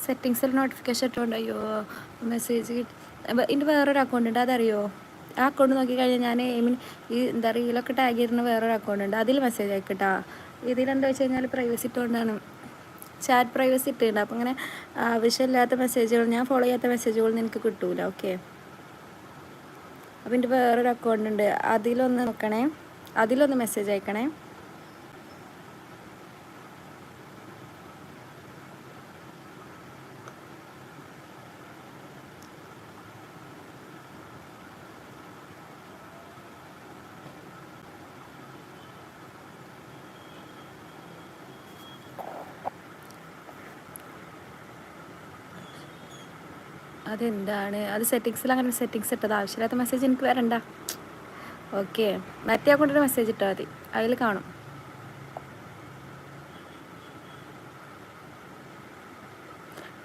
സെറ്റിങ്സിൽ നോട്ടിഫിക്കേഷൻ ഇട്ടുകൊണ്ട് അയ്യോ മെസ്സേജ് എൻ്റെ വേറൊരു അക്കൗണ്ട് ഉണ്ട്, അതറിയോ? ആ അക്കൗണ്ട് നോക്കിക്കഴിഞ്ഞാൽ ഞാൻ ഈ എന്താ റീലൊക്കെ ടാഗ് ചെയ്യുന്ന വേറൊരു അക്കൗണ്ട് ഉണ്ട്, അതിൽ മെസ്സേജ് അയക്കട്ടാ. ഇതിലെന്താ വെച്ച് കഴിഞ്ഞാൽ പ്രൈവസി ഇട്ടുകൊണ്ടാണ്, ചാറ്റ് പ്രൈവസി ഇട്ടുണ്ട്. അപ്പം അങ്ങനെ ആവശ്യമില്ലാത്ത മെസ്സേജുകൾ, ഞാൻ ഫോളോ ചെയ്യാത്ത മെസ്സേജുകളൊന്നും എനിക്ക് കിട്ടൂല. ഓക്കെ, അപ്പം എൻ്റെ വേറൊരു അക്കൗണ്ട് ഉണ്ട്, അതിലൊന്ന് നോക്കണേ, അതിലൊന്ന് മെസ്സേജ് അയക്കണേ. അതെന്താണ് അത്? സെറ്റിങ്സിൽ അങ്ങനെ സെറ്റിങ്സ് ഇട്ടത്, ആവശ്യമില്ലാത്ത മെസ്സേജ് എനിക്ക് വരണ്ട. ഓക്കെ, മറ്റേ അക്കൗണ്ടിൻ്റെ മെസ്സേജ് ഇട്ടാൽ മതി, അതിൽ കാണും.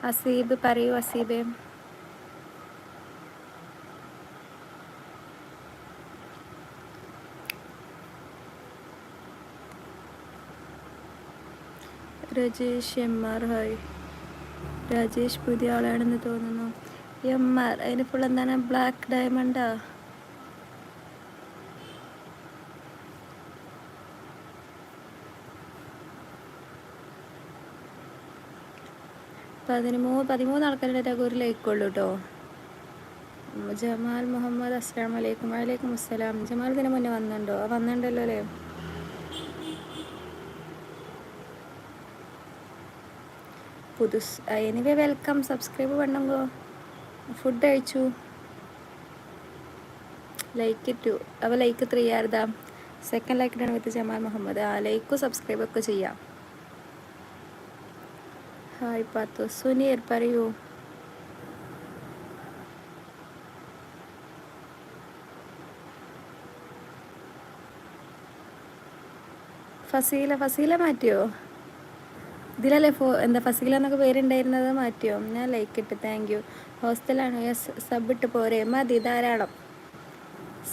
അസീബ് പറയൂ, അസീബേ. രജേഷ് എം.ആർ. ഹായ്. രാജേഷ് പുതിയ ആളാണെന്ന് തോന്നുന്നു. എം.ആർ അതിന് ഫുൾ എന്താണ്? ബ്ലാക്ക് ഡയമണ്ടാ? 13 ആൾക്കാരുടെ ഒരു ലൈക്കുള്ളൂ കേട്ടോ. ജമാൽ മുഹമ്മദ് അസ്സലാമു അലൈക്കും. വലൈക്കും അസ്സലാം. ജമാൽ ഇതിന് മുന്നേ വന്നിട്ടുണ്ടോ? വന്നിട്ടുണ്ടല്ലോ അല്ലേ? Anyway welcome. സബ്സ്ക്രൈബ് പണ്ണുങ്കോ. ഫുഡ് കഴിച്ചു, ലൈക്ക് ഇട്ടു. അപ്പോൾ ലൈക്ക് 3 ആയിരുതാ. സെക്കൻഡ് ലൈക്ക് ഇട്ടാണ് വിത്ത് ജമാൽ മുഹമ്മദ്. ലൈക്കും സബ്സ്ക്രൈബൊക്കെ ചെയ്യാം. ഹായ് പാത്തു. സുനീർ പറയൂ. ഫസീല മാറ്റിയോ? ഇതിലല്ലേ എന്താ ഫസീല എന്നൊക്കെ പേരുണ്ടായിരുന്നത്, മാറ്റിയോ? ഞാൻ ലൈക്ക് ഇട്ട്, താങ്ക് യു. ഹോസ്റ്റലാണോ? യെസ്. സബ് ഇട്ട് പോരെ? മതി, ധാരാളം.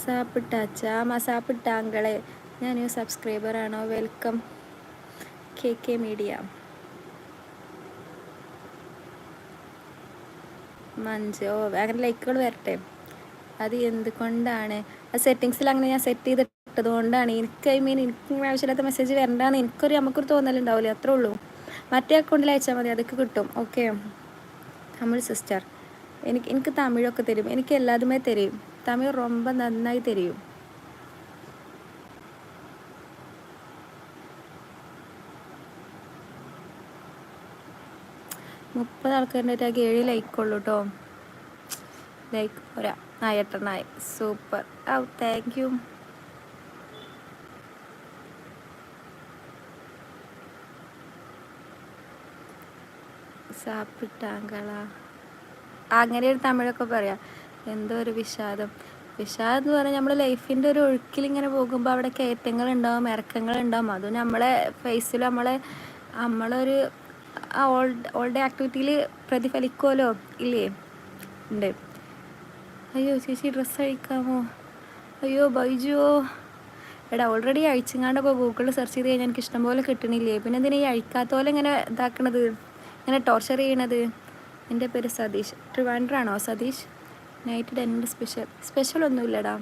സാപ്പിട്ടാച്ചാ സാപ്പിട്ടാങ്കളെ. ഞാൻ സബ്സ്ക്രൈബറാണോ? Welcome K media. മഞ്ജോ അങ്ങനെ ലൈക്കുകൾ വരട്ടെ. അത് എന്തുകൊണ്ടാണ്? ആ സെറ്റിങ്സിൽ അങ്ങനെ ഞാൻ സെറ്റ് ചെയ്തിട്ടത് കൊണ്ടാണ്. എനിക്ക് എനിക്ക് ആവശ്യമില്ലാത്ത മെസ്സേജ് വരണ്ടാന്ന് നമുക്കൊരു തോന്നലുണ്ടാവില്ലേ, അത്രേ ഉള്ളൂ. മറ്റേ അക്കൗണ്ടിൽ അയച്ചാൽ മതി, അതൊക്കെ കിട്ടും. Okay, Tamil sister. എനിക്ക് തമിഴൊക്കെ തരും, എനിക്ക് എല്ലാതുമേ തരും. തമിഴ് ரொம்ப നന്നായി തരും. മുപ്പത് ആൾക്കാരുടെ 7 ലൈക്കുള്ളൂ കേട്ടോ. ലൈക്ക് പോരാ. 8 സൂപ്പർ. Thank you. സാപ്പിട്ടാങ്കള അങ്ങനെ ഒരു തമിഴൊക്കെ പറയാം. എന്തോ ഒരു വിഷാദം എന്ന് പറഞ്ഞാൽ നമ്മൾ ലൈഫിൻ്റെ ഒരു ഒഴുക്കിലിങ്ങനെ പോകുമ്പോൾ അവിടെ കയറ്റങ്ങളുണ്ടാവും, ഇറക്കങ്ങളുണ്ടാവും. അതും നമ്മളെ ഫേസിൽ നമ്മളൊരു ഓൾഡ് ആക്ടിവിറ്റിയിൽ പ്രതിഫലിക്കുമല്ലോ, ഇല്ലേ? ഉണ്ട്. അയ്യോ ചേച്ചി ഡ്രസ്സ് അഴിക്കാമോ? അയ്യോ ബൈജുവോ. എടാ ഓൾറെഡി അഴിച്ചങ്ങാണ്ടപ്പോൾ ഗൂഗിളിൽ സെർച്ച് ചെയ്ത് കഴിഞ്ഞാൽ എനിക്ക് ഇഷ്ടം പോലെ കിട്ടണില്ലേ, പിന്നെ എന്തിനാ ഈ അഴിക്കാത്ത പോലെ ഇങ്ങനെ ഇതാക്കണത്, ഇങ്ങനെ ടോർച്ചർ ചെയ്യണത്? എൻ്റെ പേര് സതീഷ്. ട്രിവാൻഡ്രാണോ സതീഷ്? നൈറ്റ് ഡെന്നിൻ്റെ സ്പെഷ്യൽ ഒന്നുമില്ലടാ.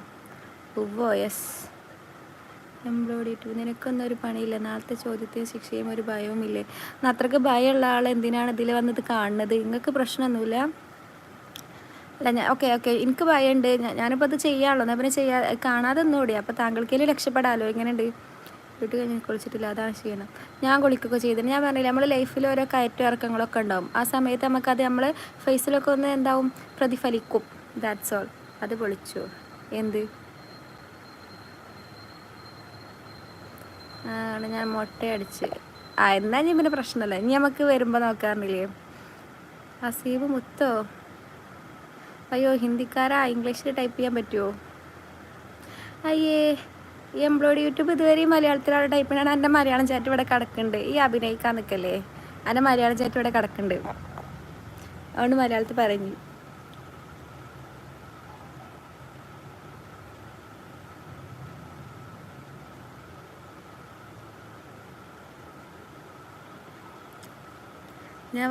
ഉവ്വോ, യെസ്. Embroidery too. നിനക്കൊന്നും ഒരു പണിയില്ല, നാളത്തെ ചോദ്യത്തിന് ശിക്ഷയും ഒരു ഭയവും ഇല്ലേ? അത്രയ്ക്ക് ഭയമുള്ള ആൾ എന്തിനാണ് ഇതിൽ വന്നത് കാണുന്നത്? നിങ്ങൾക്ക് പ്രശ്നമൊന്നുമില്ല? അല്ല ഓക്കെ എനിക്ക് ഭയമുണ്ട്, ഞാനിപ്പോൾ അത് ചെയ്യാമല്ലോ, എന്നാൽ പിന്നെ കാണാതെ ഒന്നുകൂടി. അപ്പോൾ താങ്കൾക്കേലും രക്ഷപ്പെടാമല്ലോ. എങ്ങനെയുണ്ട്? വീട്ടിൽ കഴിഞ്ഞ് കുളിച്ചിട്ടില്ല, അതാണ് ചെയ്യണം. ഞാൻ കുളിക്കുകയൊക്കെ ചെയ്തിട്ട്, ഞാൻ പറഞ്ഞില്ല നമ്മൾ ലൈഫിൽ ഓരോ കയറ്റം ഇറക്കങ്ങളൊക്കെ ഉണ്ടാവും. ആ സമയത്ത് നമുക്കത് നമ്മൾ ഫേസിലൊക്കെ ഒന്ന് എന്താവും, പ്രതിഫലിക്കും. That's all. അത് പൊളിച്ചു. എന്ത് ആണ്? ഞാൻ മുട്ടയടിച്ച്. എന്നാൽ ഇനി പിന്നെ പ്രശ്നമല്ല, ഇനി നമുക്ക് വരുമ്പോൾ നോക്കാറില്ലേ. അസീബ് മുത്തോ? അയ്യോ ഹിന്ദിക്കാരാ, ഇംഗ്ലീഷിൽ ടൈപ്പ് ചെയ്യാൻ പറ്റുമോ? അയ്യേ, ഈ എംബ്രോയിഡറി യൂട്യൂബ് ഇതുവരെയും മലയാളത്തിലാണ് ടൈപ്പ് ചെയ്യണം. എൻ്റെ മലയാളം ചാറ്റ് ഇവിടെ കിടക്കുന്നുണ്ട്. ഈ അഭിനയിക്കാൻ നിൽക്കല്ലേ, എൻ്റെ മലയാളം ചാറ്റ് ഇവിടെ കിടക്കുന്നുണ്ട്, അതുകൊണ്ട് മലയാളത്തിൽ പറഞ്ഞു. ഞാൻ